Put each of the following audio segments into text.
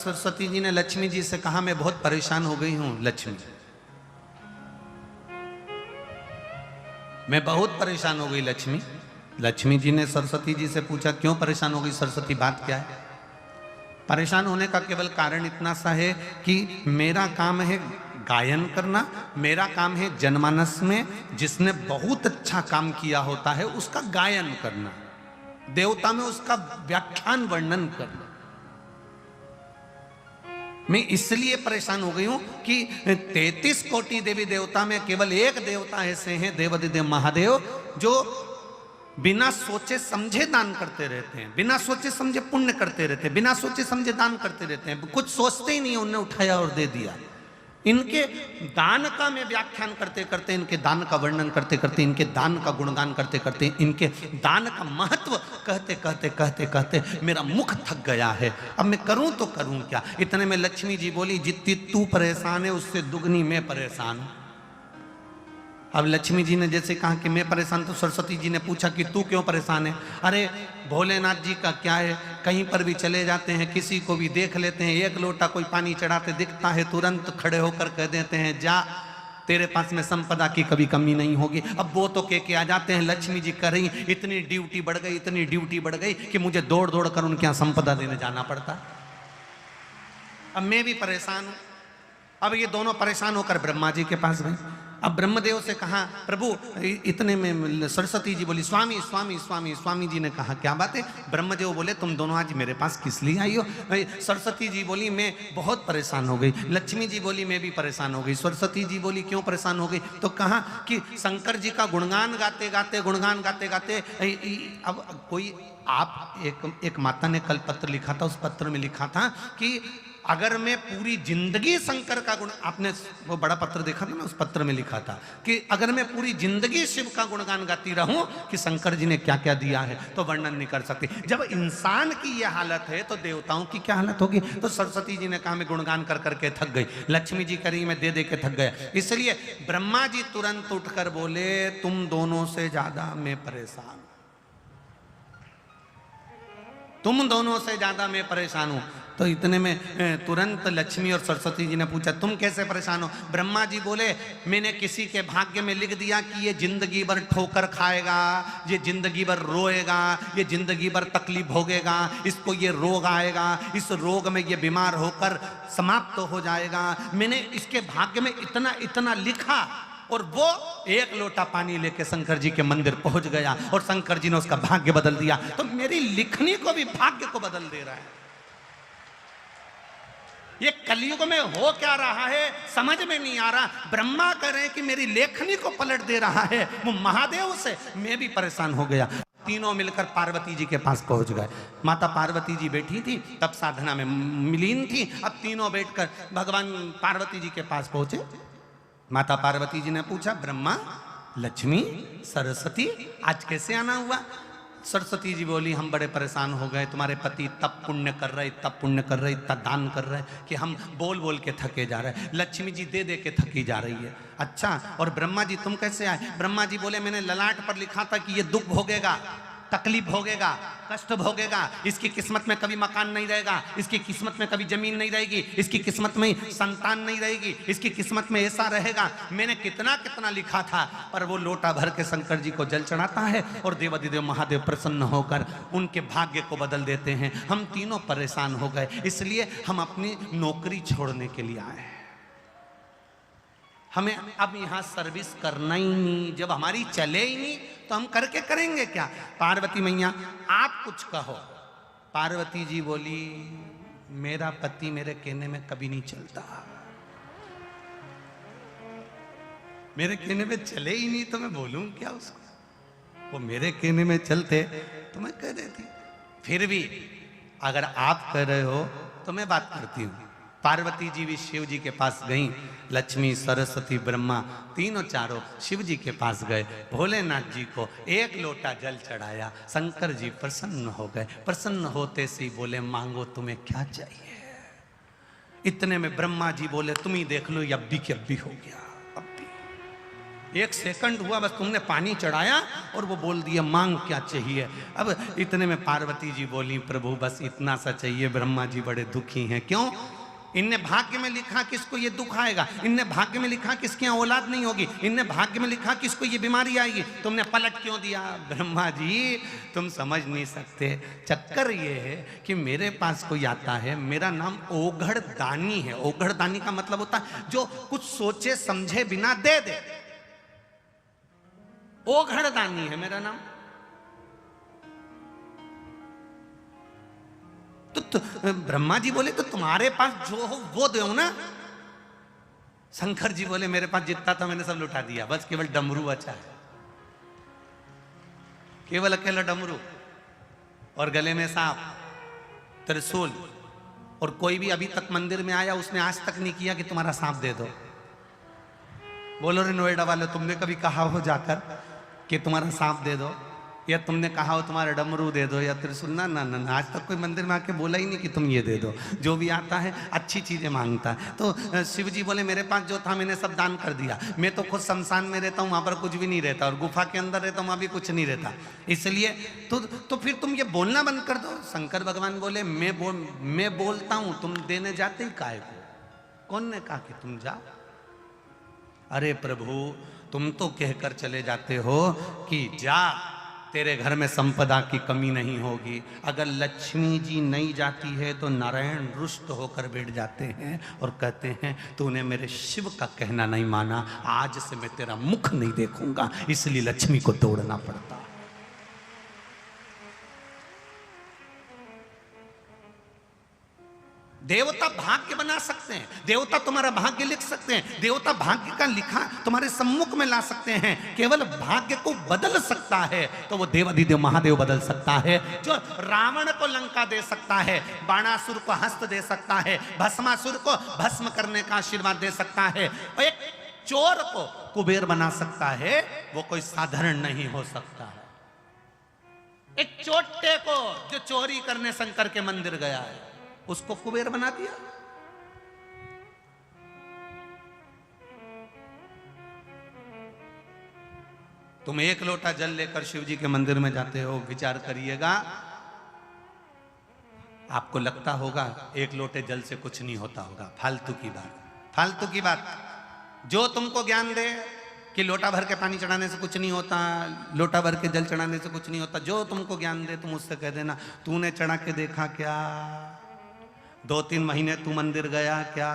सरस्वती जी ने लक्ष्मी जी से कहा, मैं बहुत परेशान हो गई हूं लक्ष्मी, मैं बहुत परेशान हो गई लक्ष्मी। लक्ष्मी जी ने सरस्वती जी से पूछा, क्यों परेशान हो गई सरस्वती, बात क्या है? परेशान होने का केवल कारण इतना सा है कि मेरा काम है गायन करना, मेरा काम है जनमानस में जिसने बहुत अच्छा काम किया होता है उसका गायन करना, देवता में उसका व्याख्यान वर्णन करना। मैं इसलिए परेशान हो गई हूं कि 33 कोटि देवी देवता में केवल एक देवता ऐसे हैं, देवाधिदेव महादेव, जो बिना सोचे समझे दान करते रहते हैं, बिना सोचे समझे पुण्य करते रहते हैं, बिना सोचे समझे दान करते रहते हैं, कुछ सोचते ही नहीं, उन्होंने उठाया और दे दिया। इनके दान का मैं व्याख्यान करते करते, इनके दान का वर्णन करते करते, इनके दान का गुणगान करते करते, इनके दान का महत्व कहते कहते कहते कहते मेरा मुख थक गया है। अब मैं करूं तो करूं क्या? इतने में लक्ष्मी जी बोली, जितनी तू परेशान है उससे दुगनी मैं परेशान हूं। अब लक्ष्मी जी ने जैसे कहा कि मैं परेशान, तो सरस्वती जी ने पूछा कि तू क्यों परेशान है? अरे भोलेनाथ जी का क्या है, कहीं पर भी चले जाते हैं, किसी को भी देख लेते हैं, एक लोटा कोई पानी चढ़ाते दिखता है, तुरंत खड़े होकर कह देते हैं, जा तेरे पास में संपदा की कभी कमी नहीं होगी। अब वो तो के आ जाते हैं, लक्ष्मी जी कर रही, इतनी ड्यूटी बढ़ गई, इतनी ड्यूटी बढ़ गई कि मुझे दौड़ दौड़ कर उनके यहाँ संपदा देने जाना पड़ता। अब मैं भी परेशान हूं। अब ये दोनों परेशान होकर ब्रह्मा जी के पास गए। अब ब्रह्मदेव से कहा, प्रभु, इतने में सरस्वती जी बोली, स्वामी स्वामी स्वामी। स्वामी जी ने कहा, क्या बात है? ब्रह्मदेव बोले, तुम दोनों आज मेरे पास किस लिए आई हो? सरस्वती जी बोली, मैं बहुत परेशान हो गई। लक्ष्मी जी बोली, मैं भी परेशान हो गई। सरस्वती जी बोली, क्यों परेशान हो गई? तो कहा कि शंकर जी का गुणगान गाते गाते, गुणगान गाते गाते, अब कोई आप एक माता ने कल पत्र लिखा था, उस पत्र में लिखा था कि अगर मैं पूरी जिंदगी शंकर का गुण, आपने वो बड़ा पत्र देखा था ना, उस पत्र में लिखा था कि अगर मैं पूरी जिंदगी शिव का गुणगान गाती रहूं कि शंकर जी ने क्या क्या दिया है तो वर्णन नहीं कर सकती। जब इंसान की यह हालत है तो देवताओं की क्या हालत होगी? तो सरस्वती जी ने कहा, मैं गुणगान कर करके थक गई। लक्ष्मी जी करी, मैं दे दे के थक गया। इसलिए ब्रह्मा जी तुरंत उठकर बोले, तुम दोनों से ज्यादा मैं परेशान, तुम दोनों से ज्यादा मैं परेशान हूं। तो इतने में तुरंत लक्ष्मी और सरस्वती जी ने पूछा, तुम कैसे परेशान हो? ब्रह्मा जी बोले, मैंने किसी के भाग्य में लिख दिया कि ये जिंदगी भर ठोकर खाएगा, ये जिंदगी भर रोएगा, ये जिंदगी भर तकलीफ भोगेगा, इसको ये रोग आएगा, इस रोग में ये बीमार होकर समाप्त हो जाएगा। मैंने इसके भाग्य में इतना इतना लिखा, और वो एक लोटा पानी लेके शंकर जी के मंदिर पहुंच गया और शंकर जी ने उसका भाग्य बदल दिया। तो मेरी लिखनी को भी भाग्य को बदल दे रहा है। ये कलयुग में हो क्या रहा है समझ में नहीं आ रहा। ब्रह्मा कह रहे हैं कि मेरी लेखनी को पलट दे रहा है, वो महादेव से मैं भी परेशान हो गया। तीनों मिलकर पार्वती जी के पास पहुंच गए। माता पार्वती जी बैठी थी, तब साधना में मिलीन थी। अब तीनों बैठकर भगवान पार्वती जी के पास पहुंचे। माता पार्वती जी ने पूछा, ब्रह्मा, लक्ष्मी, सरस्वती, आज कैसे आना हुआ? सरस्वती जी बोली, हम बड़े परेशान हो गए, तुम्हारे पति तब पुण्य कर रहे, तब पुण्य कर रहे, तब दान कर रहे कि हम बोल बोल के थके जा रहे हैं। लक्ष्मी जी दे दे के थकी जा रही है। अच्छा, और ब्रह्मा जी तुम कैसे आए? ब्रह्मा जी बोले, मैंने ललाट पर लिखा था कि ये दुख भोगेगा, तकलीफ भोगेगा, कष्ट भोगेगा, इसकी किस्मत में कभी मकान नहीं रहेगा, इसकी किस्मत में कभी जमीन नहीं रहेगी, इसकी किस्मत में संतान नहीं रहेगी, इसकी किस्मत में ऐसा रहेगा। मैंने कितना कितना लिखा था, पर वो लोटा भर के शंकर जी को जल चढ़ाता है और देवाधिदेव महादेव प्रसन्न होकर उनके भाग्य को बदल देते हैं। हम तीनों परेशान हो गए, इसलिए हम अपनी नौकरी छोड़ने के लिए आए हैं। हमें अब यहाँ सर्विस करना ही नहीं, जब हमारी चले ही नहीं तो हम करके करेंगे क्या? पार्वती मैया, आप कुछ कहो। पार्वती जी बोली, मेरा पति मेरे कहने में कभी नहीं चलता, मेरे कहने में चले ही नहीं तो मैं बोलूं क्या उसको? वो मेरे कहने में चलते तो मैं कह देती। फिर भी अगर आप कह रहे हो तो मैं बात करती हूं। पार्वती जी भी शिव जी के पास गईं। लक्ष्मी, सरस्वती, ब्रह्मा तीनों चारों शिव जी के पास गए। भोलेनाथ जी को एक लोटा जल चढ़ाया। शंकर जी प्रसन्न हो गए। प्रसन्न होते से बोले, मांगो तुम्हें क्या चाहिए? इतने में ब्रह्मा जी बोले, तुम ही देख लो, अब भी हो गया। अब भी 1 सेकंड हुआ बस, तुमने पानी चढ़ाया और वो बोल दिया मांग क्या चाहिए। अब इतने में पार्वती जी बोली प्रभु बस इतना सा चाहिए। ब्रह्मा जी बड़े दुखी हैं। क्यों? इनने भाग्य में लिखा कि इसको ये दुख आएगा, इनने भाग्य में लिखा कि इसकी औलाद नहीं होगी, इनने भाग्य में लिखा कि इसको ये बीमारी आएगी, तुमने पलट क्यों दिया? ब्रह्मा जी तुम समझ नहीं सकते, चक्कर ये है कि मेरे पास कोई आता है, मेरा नाम ओघड़ दानी है। ओघड़ दानी का मतलब होता है जो कुछ सोचे समझे बिना दे दे, ओघड़ दानी है मेरा नाम। तो ब्रह्मा जी बोले तो तुम्हारे पास जो हो वो दो ना। शंकर जी बोले मेरे पास जितना था मैंने सब लुटा दिया, बस केवल डमरू अच्छा है, केवल अकेला डमरू और गले में सांप, त्रिशूल। और कोई भी अभी तक मंदिर में आया उसने आज तक नहीं किया कि तुम्हारा सांप दे दो। बोलो रे नोएडा वाले, तुमने कभी कहा हो जाकर कि तुम्हारा सांप दे दो, या तुमने कहा हो तुम्हारा डमरू दे दो या त्रिशूल? ना ना ना, आज तक कोई मंदिर में आके बोला ही नहीं कि तुम ये दे दो। जो भी आता है अच्छी चीजें मांगता है। तो शिव जी बोले मेरे पास जो था मैंने सब दान कर दिया। मैं तो खुद शमशान में रहता हूँ, वहां पर कुछ भी नहीं रहता, और गुफा के अंदर रहता हूँ, वहां भी कुछ नहीं रहता। इसलिए तो फिर तुम ये बोलना बंद कर दो। शंकर भगवान बोले मैं बोलता हूँ, तुम देने जाते ही काहे को? कौन ने कहा कि तुम जाओ? अरे प्रभु तुम तो कहकर चले जाते हो कि जा, तेरे घर में संपदा की कमी नहीं होगी। अगर लक्ष्मी जी नहीं जाती है तो नारायण रुष्ट होकर बैठ जाते हैं और कहते हैं तूने मेरे शिव का कहना नहीं माना, आज से मैं तेरा मुख नहीं देखूंगा। इसलिए लक्ष्मी को दौड़ना पड़ता। देवता भाग्य बना सकते हैं, देवता तुम्हारा भाग्य लिख सकते हैं, देवता भाग्य का लिखा तुम्हारे सम्मुख में ला सकते हैं। केवल भाग्य को बदल सकता है तो वो देवाधिदेव महादेव बदल सकता है। जो रावण को लंका दे सकता है, बाणासुर को हस्त दे सकता है, भस्मासुर को भस्म करने का आशीर्वाद दे सकता है, और एक चोर को कुबेर बना सकता है, वो कोई साधारण नहीं हो सकता है। एक चोटे को जो चोरी करने शंकर के मंदिर गया है उसको कुबेर बना दिया। तुम 1 लोटा जल लेकर शिव जी के मंदिर में जाते हो, विचार करिएगा, आपको लगता होगा 1 लोटे जल से कुछ नहीं होता होगा। फालतू की बात, फालतू की बात। जो तुमको ज्ञान दे कि लोटा भर के पानी चढ़ाने से कुछ नहीं होता, लोटा भर के जल चढ़ाने से कुछ नहीं होता, जो तुमको ज्ञान दे तुम उससे कह देना तूने चढ़ा के देखा क्या? 2-3 महीने तू मंदिर गया क्या?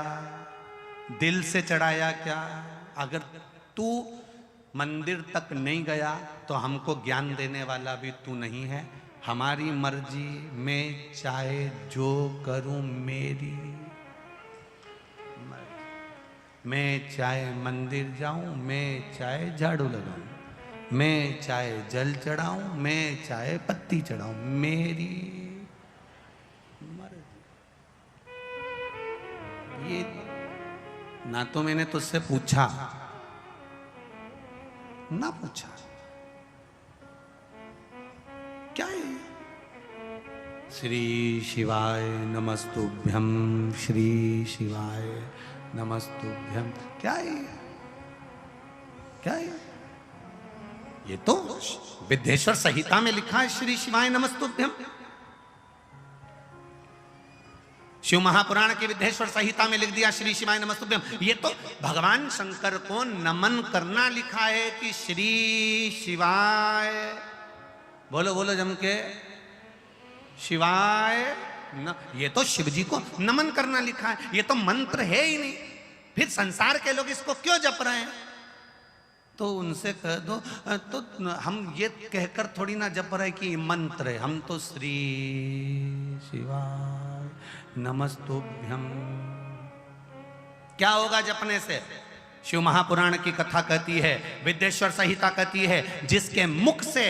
दिल से चढ़ाया क्या? अगर तू मंदिर तक नहीं गया तो हमको ज्ञान देने वाला भी तू नहीं है। हमारी मर्जी, मैं चाहे जो करूं मेरी मर्जी। मैं चाहे मंदिर जाऊं, मैं चाहे झाड़ू लगाऊं, मैं चाहे जल चढ़ाऊं, मैं चाहे पत्ती चढ़ाऊं, मेरी ये ना तो मैंने तुझसे पूछा ना पूछा, क्या है? श्री शिवाय नमस्तुभ्यम, श्री शिवाय नमस्तुभ्यम। क्या है? क्या है? ये तो विद्येश्वर संहिता में लिखा है श्री शिवाय नमस्तुभ्यम। शिव महापुराण की विद्येश्वर संहिता में लिख दिया श्री शिवाय नमस्तुभ्यम। ये तो भगवान शंकर को नमन करना लिखा है कि श्री शिवाय, बोलो बोलो जम के, शिवाय न, ये तो शिव जी को नमन करना लिखा है। ये तो मंत्र है ही नहीं, फिर संसार के लोग इसको क्यों जप रहे हैं? तो उनसे कह दो, तो हम ये कहकर थोड़ी ना जप रहे कि मंत्र है, हम तो श्री शिवाय नमस्तुभ्यम। क्या होगा जपने से? शिव महापुराण की कथा कहती है, विद्येश्वर संहिता कहती है, जिसके मुख से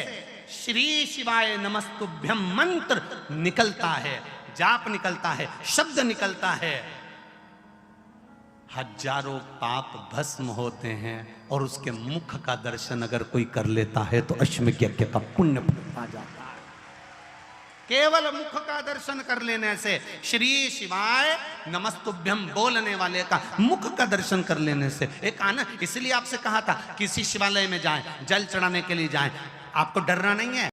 श्री शिवाय नमस्तुभ्यम मंत्र निकलता है, जाप निकलता है, शब्द निकलता है, हजारों पाप भस्म होते हैं। और उसके मुख का दर्शन अगर कोई कर लेता है तो अश्वमेध यज्ञ का पुण्य आ जाता है। केवल मुख का दर्शन कर लेने से, श्री शिवाय नमस्तुभ्यम बोलने वाले का मुख का दर्शन कर लेने से एक आना। इसलिए आपसे कहा था किसी शिवालय में जाएं, जल चढ़ाने के लिए जाएं, आपको डरना नहीं है।